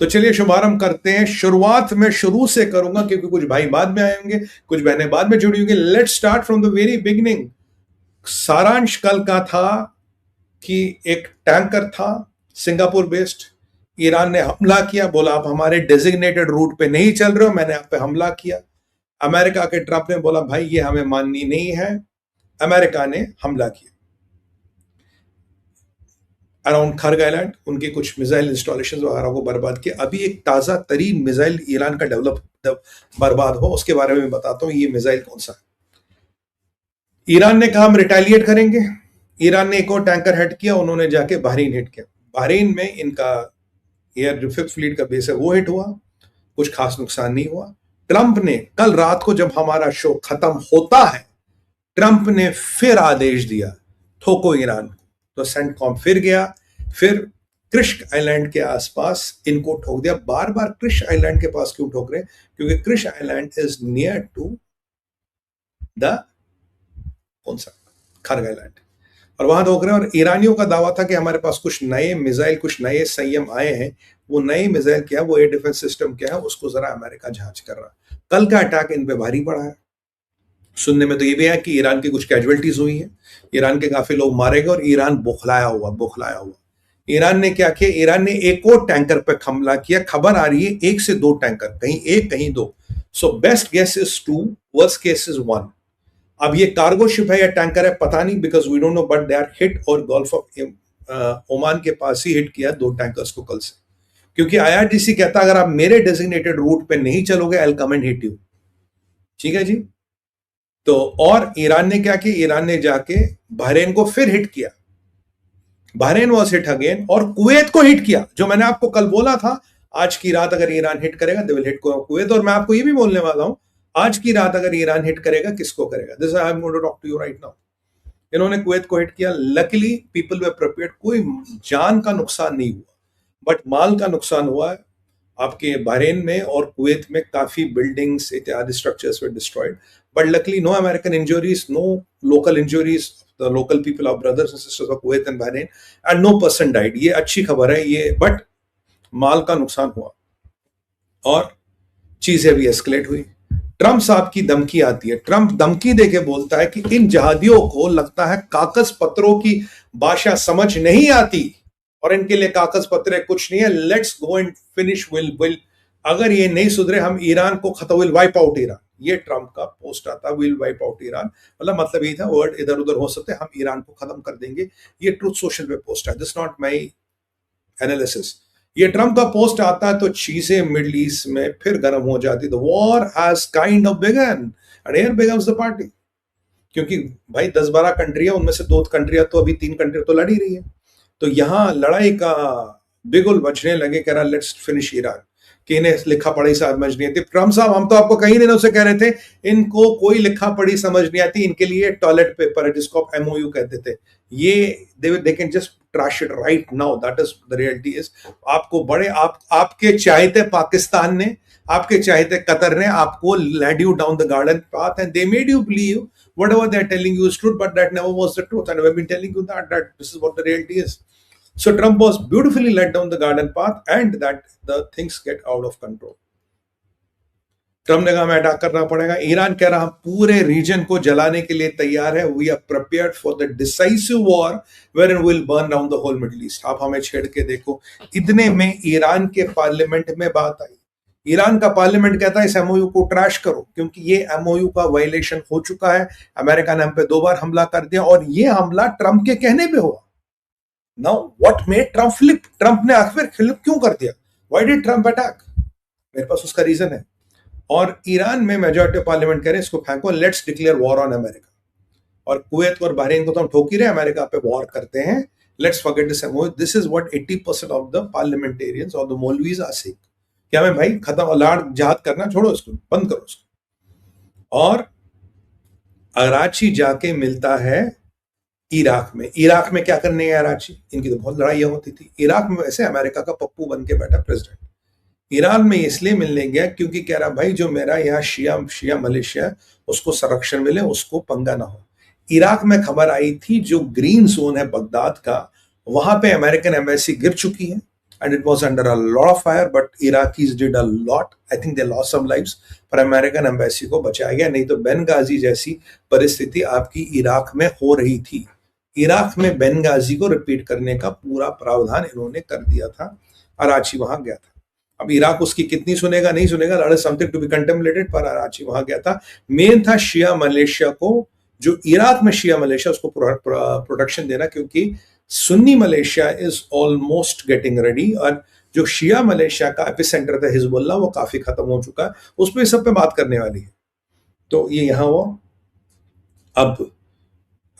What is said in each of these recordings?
तो चलिए शुभारंभ करते हैं। शुरुआत में शुरू से करूंगा क्योंकि कुछ भाई बाद में आए होंगे, कुछ बहनें बाद में जुड़ी होंगी। Let's start from the very beginning. सारांश कल का था कि एक टैंकर था सिंगापुर बेस्ड, ईरान ने हमला किया, बोला आप हमारे डेजिग्नेटेड रूट पे नहीं चल रहे हो, मैंने आप पे हमला किया। अमेरिका के ट्रंप ने बोला भाई ये हमें माननी नहीं है, अमेरिका ने हमला किया अराउंड खरग आइलैंड, उनके कुछ मिसाइल इंस्टॉलेशन वगैरह को बर्बाद किया। अभी एक ताजा तरीन मिसाइल ईरान का डेवलप बर्बाद हो, उसके बारे में बताता हूं ये मिसाइल कौन सा है। ईरान ने कहा हम रिटेलिएट करेंगे। ईरान ने एक और टैंकर हिट किया, उन्होंने जाके बहरीन हिट किया। बहरीन में इनका एयर जो फिफ्थ फ्लीट का बेस है वो हिट हुआ, कुछ खास नुकसान नहीं हुआ। ट्रंप ने कल रात को जब हमारा शो खत्म होता है, ट्रंप ने फिर आदेश दिया ठोको ईरान को, तो सेंटकॉम फिर गया, फिर क्रिश आइलैंड के आसपास इनको ठोक दिया। बार बार क्रिश आइलैंड के पास क्यों ठोक रहे हैं? क्योंकि क्रिश island is near to the कौन सा खरग आइलैंड, और वहां ठोक रहे हैं। और ईरानियों का दावा था कि हमारे पास कुछ नए मिसाइल, कुछ नए संयम आए हैं। वो नए मिसाइल क्या है, वो एयर डिफेंस सिस्टम क्या है, उसको जरा अमेरिका जांच कर रहा है। कल का अटैक इन पे भारी पड़ा है। सुनने में तो ये भी है कि ईरान की कुछ कैजुअलिटीज हुई हैं, ईरान के काफी लोग मारे गए, और ईरान बौखलाया हुआ। ईरान ने क्या किया, ईरान ने एक और टैंकर पे हमला किया। खबर आ रही है 1 से 2 टैंकर, कहीं एक कहीं दो। So best guess is 2, worst case is 1। अब ये कार्गो शिप है या टैंकर है पता नहीं, because we don't know, but they are hit, और गल्फ ऑफ ओमान के पास ही हिट किया 2 टैंकर्स को कल से। क्योंकि आईआरजीसी कहता अगर आप मेरे डेजिग्नेटेड रूट पे नहीं चलोगे I will come and hit you. ठीक है जी। तो और ईरान ने क्या किया, ईरान ने जाके बहरीन को फिर हिट किया, बहरीन वॉज हिट अगेन, और कुवैत को हिट किया। जो मैंने आपको कल बोला था आज की रात अगर ईरान हिट करेगा दे विल हिट कुवैत, और मैं आपको ये भी बोलने वाला हूं आज की रात अगर ईरान हिट करेगा किसको करेगा। This I am going to talk to you right now. इन्होंने कुवैत को हिट किया, लकीली पीपल वर प्रिपेयर्ड, कोई जान का नुकसान नहीं हुआ, बट माल का नुकसान हुआ है। आपके बहरीन में और कुवैत में काफी बिल्डिंग्स इत्यादि structures were destroyed, but luckily no American injuries, no local injuries, the local people of brothers and sisters of Kuwait and Bahrain, and no person died. ये अच्छी खबर है ये, बट माल का नुकसान हुआ और चीजें भी एस्केलेट हुई। ट्रंप साहब की धमकी आती है, ट्रंप धमकी देके बोलता है कि इन जहादियों को लगता है कागज पत्रों की भाषा समझ नहीं आती, और इनके लिए कागज पत्र कुछ नहीं है, let's go and finish will अगर ये नहीं सुधरे हम ईरान को खत्म, विल वाइप आउट ईरान। ये ट्रंप का पोस्ट आता, विल वाइप आउट ईरान, मतलब ये था, वर्ड इधर उधर हो सकते, हम ईरान को खत्म कर देंगे। ये ट्रूथ सोशल पे पोस्ट है, दिस नॉट माई एनालिसिस। ये ट्रंप का पोस्ट आता है तो चीजें मिडिल ईस्ट में फिर गर्म हो जाती। The war has kind of begun and here begins the party. क्योंकि भाई 10-12 कंट्री है, उनमें से 2 कंट्रियां तो अभी 3 कंट्रियां तो लड़ ही रही है, तो यहां लड़ाई का बिगुल बजने लगे, कह रहा लेट्स फिनिश ईरान, कि इन्हें लिखा पढ़ी समझ नहीं आती। ट्रंप साहब हम तो आपको कई दिनों से कह रहे थे इनको कोई लिखा पढ़ी समझ नहीं आती, इनके लिए टॉयलेट पेपर है जिसको आप एमओयू कहते थे, ये they can just trash it right now, that is the reality is. आपको बड़े आपके चाहते पाकिस्तान ने, आपके चाहते कतर ने आपको led you down the garden path and they made you believe whatever they're telling you is truth, but that never was the truth, and we've been telling you that this is what the reality is. So Trump was beautifully led down the garden path and that the things get out of control. Trump ने कहा हमें attack करना पड़ेगा। Iran कह रहा पूरे reason को जलाने के लिए तैयार है, we are prepared for the decisive war where will burn down the whole Middle East. आप हमें छेड़ के देखो। इतने में ईरान के पार्लियामेंट में बात आई, ईरान का पार्लियामेंट कहता है इस एमओयू को ट्रैश करो, क्योंकि ये एमओयू का वायलेशन हो चुका है, अमेरिका ने हम पे 2 बार हमला कर दिया, और ये हमला ट्रंप के कहने पे हुआ। Now what made Trump flip, Trump ने आखिर फ्लिप क्यों कर दिया, व्हाई डिड ट्रंप अटैक? मेरे पास उसका रीजन है। और ईरान में मेजॉरिटी ऑफ पार्लियामेंट कह रहे हैं इसको फेंको, let's declare war on America, और कुवैत और बहरीन को तो हम ठोक ही रहे, अमेरिका पे वॉर करते हैं, let's forget this MOU. This is what 80% of the parliamentarians और द मौलवीज आर सेइंग, क्या मैं भाई खत्म, लाड़ जहाद करना छोड़ो, इसको बंद करो इसको। और अराची जाके मिलता है इराक में। इराक में क्या करने है अराची, इनकी तो बहुत लड़ाइयां होती थी। इराक में वैसे अमेरिका का पप्पू बन के बैठा प्रेसिडेंट, ईरान में इसलिए मिलने गया क्योंकि कह रहा भाई जो मेरा यहाँ शिया मलेशिया उसको संरक्षण मिले, उसको पंगा ना हो। इराक में खबर आई थी जो ग्रीन जोन है बगदाद का, वहां पे अमेरिकन एम्बेसी गिर चुकी है, and it was under a lot of fire, but Iraqis did a lot. I think they lost some lives, पर अमेरिकन एम्बेसी को बचाया गया, नहीं तो बेनगाजी जैसी परिस्थिति आपकी इराक में हो रही थी। इराक में बेनगाजी को रिपीट करने का पूरा प्रावधान इन्होंने कर दिया था। अराची वहां गया था। अब इराक उसकी कितनी सुनेगा नहीं सुनेगा, that is something to be contemplated, पर अराची वहां गया था। मेन था शिया मलेशिया को, जो इराक में शिया मलेशिया, उसको प्रोटेक्शन देना, क्योंकि Sunni Malaysia is almost getting ready, और जो शिया मलेशिया का एपिसेंटर था हिजबुल्लाह, वो काफी खत्म हो चुका है। उस पर सब पे बात करने वाली है। तो ये यहां हुआ। अब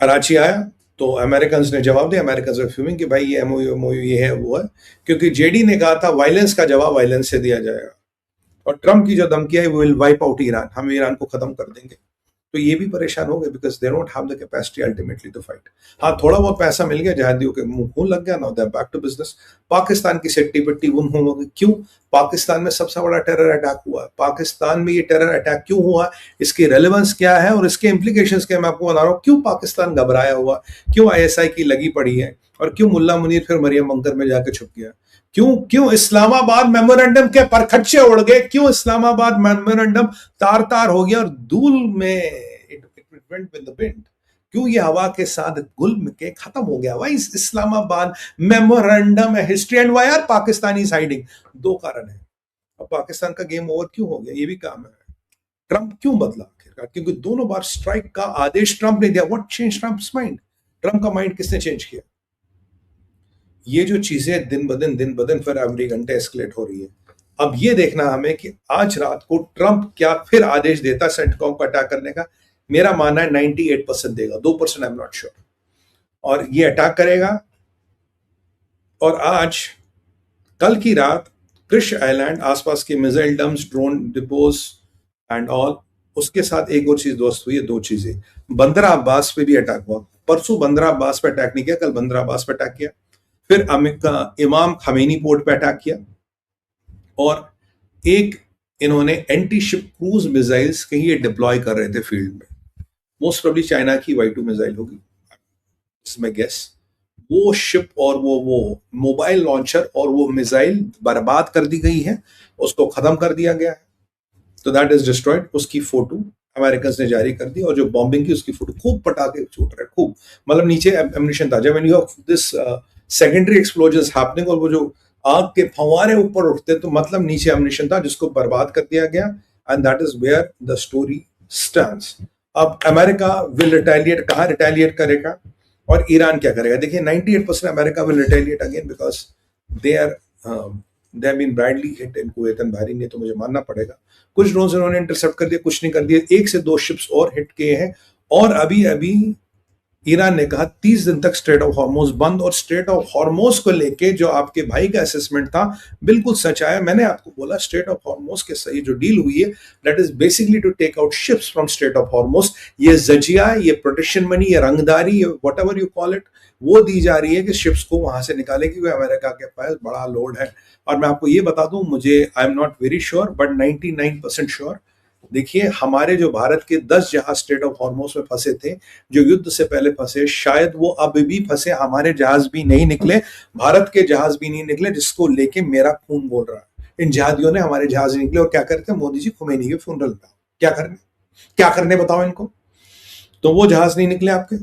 कराची आया तो अमेरिकन ने जवाब दिया, अमेरिकन फ्यूमिंग कि भाई ये एमओयू ये है वो है, क्योंकि जेडी ने कहा था वायलेंस का जवाब वायलेंस से दिया जाएगा, और ट्रम्प की जो धमकी है, वो विल वाइप आउट ईरान, हम ईरान को खत्म कर देंगे। तो ये भी परेशान हो गए, because they don't have the capacity ultimately to fight. हाँ, थोड़ा बहुत पैसा मिल गया, जहादियों के मुंह खून लग गया, now they are back to business. Pakistan की सिट्टी पिट्टी गुम हो गई। क्यों? पाकिस्तान में सबसे बड़ा टेरर अटैक हुआ। पाकिस्तान में ये टेरर अटैक क्यों हुआ, इसकी रेलेवेंस क्या है और इसके इंप्लीकेशंस क्या, मैं आपको बता रहा हूँ। क्यों पाकिस्तान घबराया हुआ, क्यों आईएसआई की लगी पड़ी है, और क्यों मुल्ला मुनीर फिर मरियम बंकर में जाके छुप गया। क्यों इस्लामाबाद मेमोरेंडम के परखच्चे उड़ गए, क्यों इस्लामाबाद मेमोरेंडम तार तार हो गया और धूल में विद द विंड, क्यों ये हवा के साथ गुल के खत्म हो गया। वाई इस्लामाबाद मेमोरेंडम है history, and why are Pakistani hiding. दो कारण है। अब पाकिस्तान का गेम ओवर क्यों हो गया, ये भी काम है। ट्रंप क्यों बदला आखिरकार, क्योंकि दोनों बार स्ट्राइक का आदेश ट्रंप ने दिया। What change Trump's mind, Trump का माइंड किसने चेंज किया। ये जो चीजें दिन ब दिन फिर एवरी घंटे एस्केलेट हो रही है। अब ये देखना हमें कि आज रात को ट्रंप क्या फिर आदेश देता सेंटकॉम को अटैक करने का। मेरा मानना है 98% देगा, 2% आई एम नॉट श्योर, और ये अटैक करेगा। और आज कल की रात क्रिश आइलैंड, आसपास के missile dumps, drone depots and all, उसके साथ एक और चीज दोस्त हुई है, दो चीजें। बंदर अब्बास पे भी अटैक हुआ। परसों बंदर अब्बास पे अटैक नहीं किया, कल बंदर अब्बास पे अटैक किया। फिर इमाम खमेनी पोर्ट पे अटैक किया, और एक इन्होंने एंटी शिप क्रूज मिसाइल्स कहीं ये डिप्लॉय कर रहे थे फील्ड में। मोस्ट प्रोबेबली चाइना की Y2 मिसाइल होगी, इसमें गेस। वो शिप और वो मोबाइल लॉन्चर और वो मिसाइल बर्बाद कर दी गई है, उसको खत्म कर दिया गया है। तो दैट इज डिस्ट्रॉयड। उसकी फोटो अमेरिकन ने जारी कर दी, और जो बॉम्बिंग की उसकी फोटो, खूब पटाखे छूट रहे, खूब, मतलब नीचे एमिनिशन था। जब you have this secondary explosions happening, और वो जो आग के फंवारे ऊपर उठते, तो मतलब नीचे एमिनिशन था जिसको बर्बाद कर दिया गया, and that is where the story stands. अब अमेरिका विल रिटेलिएट, कहाँ रिटेलिएट करेगा, और ईरान क्या करेगा। देखिए 98% America will retaliate again, because they have been broadly hit in Kuwait and Bahrain. ये तो मुझे मानना पड़ेगा। कुछ ड्रोन्स इन्होंने इंटरसेप्ट कर दिए, कुछ नहीं कर दिए। 1 से 2 शिप्स और हिट किए हैं, और अभी ईरान ने कहा 30 दिन तक स्ट्रेट ऑफ हॉर्मोज बंद। और स्ट्रेट ऑफ हॉर्मोज को लेके जो आपके भाई का असेसमेंट था, बिल्कुल सच आया। मैंने आपको बोला स्ट्रेट ऑफ हॉर्मोज के सही जो डील हुई है, that is basically to take out ships from Strait of Hormuz. ये जजिया, ये प्रोटेक्शन मनी, ये रंगदारी, ये whatever you call it, वो दी जा रही है कि शिप्स को वहां से निकाले, क्योंकि अमेरिका के पास बड़ा लोड है। और मैं आपको ये बता दूं, मुझे I am not very sure but 99% sure. देखिए, हमारे जो भारत के 10 जहाज स्ट्रेट ऑफ हॉर्मोज में फंसे थे, जो युद्ध से पहले फंसे, शायद वो अब भी फंसे, हमारे जहाज भी नहीं निकले, भारत के जहाज भी नहीं निकले, जिसको लेके मेरा खून बोल रहा है। इन जहादियों ने हमारे जहाज निकले, और क्या करते हैं मोदी जी, खुमैनी के फ्यूनरल में क्या करने बताओ इनको। तो वो जहाज नहीं निकले आपके।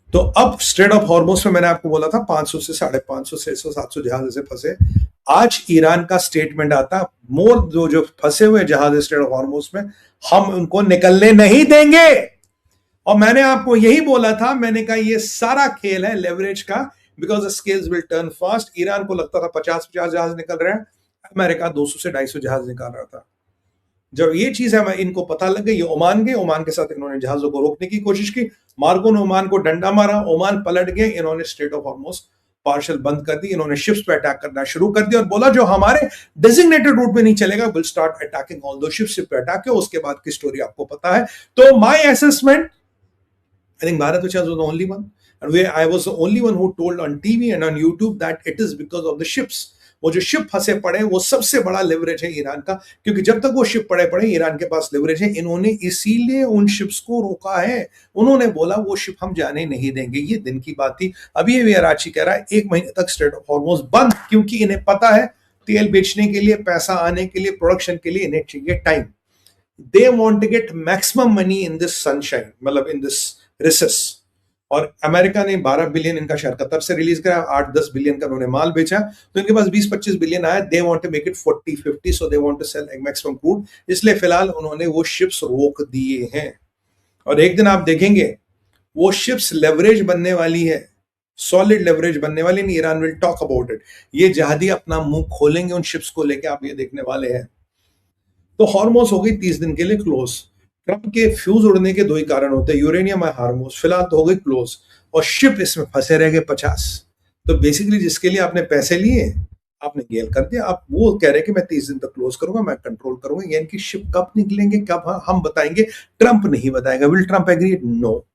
तो अब स्ट्रेट ऑफ हॉर्मोज में मैंने आपको बोला था 500 से 550, 600, 700 जहाज ऐसे फंसे। आज ईरान का स्टेटमेंट आता, मोर जो फंसे हुए जहाज स्ट्रेट ऑफ हॉर्मोज में, हम उनको निकलने नहीं देंगे। और मैंने आपको यही बोला था, मैंने कहा ये सारा खेल है लेवरेज का, because the scales will turn fast. Iran को लगता था 50-50 जहाज निकल रहे हैं, अमेरिका 200 से 250 जहाज निकाल रहा था। जब ये चीज है इनको पता लग गई, ये ओमान गए, ओमान के साथ इन्होंने जहाजों को रोकने की कोशिश की, मार्को ने ओमान को डंडा मारा, ओमान पलट गए, इन्होंने स्ट्रेट ऑफ हॉर्मोज पार्शल बंद कर दी, इन्होंने शिप्स पे अटैक करना शुरू कर दिया, और बोला जो हमारे डेजिग्नेटेड रूट पे नहीं चलेगा, विल स्टार्ट अटैकिंग ऑल दो शिप्स पे अटैक किया। उसके बाद की स्टोरी आपको पता है। तो my assessment, I think Bharat was the only one, and where I was the only one who told on TV and on YouTube that it is because of the ships. वो जो शिप फंसे पड़े वो सबसे बड़ा लेवरेज है Iran का, क्योंकि जब तक वो शिप पड़े पड़े ईरान के पास लेवरेज है। इन्होंने इसीलिए उन शिप्स को रोका है। उन्होंने बोला वो शिप हम जाने नहीं देंगे। ये दिन की बात थी। अभी ये कराची कह रहा है 1 महीने तक स्ट्रेट ऑफ हॉर्मुज बंद, क्योंकि इन्हें पता है तेल बेचने के लिए, पैसा आने के लिए, प्रोडक्शन के लिए इन्हें चाहिए time. They want to get maximum money in this sunshine, मतलब इन दिस रिसेस। और अमेरिका ने 12 बिलियन इनका शेयर कतर से रिलीज करा, 8-10 बिलियन का उन्होंने माल बेचा, तो इनके पास 20-25 बिलियन आया। They want to make it 40-50, so they want to sell maximum crude. इसलिए फिलहाल उन्होंने वो शिप्स रोक दिए हैं। और एक दिन आप देखेंगे वो शिप्स लेवरेज बनने वाली है, सॉलिड लेवरेज बनने वाली। Iran will talk about it. ये जहादी अपना मुंह खोलेंगे उन शिप्स को लेके, आप ये देखने वाले हैं। तो हॉर्मोस हो गई 30 दिन के लिए क्लोज। ट्रंप के फ्यूज उड़ने के दो ही कारण होते हैं, यूरेनियम और हार्मोस। फिलहाल तो हो गई क्लोज, और शिप इसमें फंसे रह गए 50। तो बेसिकली जिसके लिए आपने पैसे लिए आपने गेल कर दिया। आप वो कह रहे हैं कि मैं 30 दिन तक क्लोज करूंगा, मैं कंट्रोल करूंगा। यानी कि शिप कब निकलेंगे, कब हम बताएंगे, ट्रंप नहीं बताएगा। Will Trump agree? नो।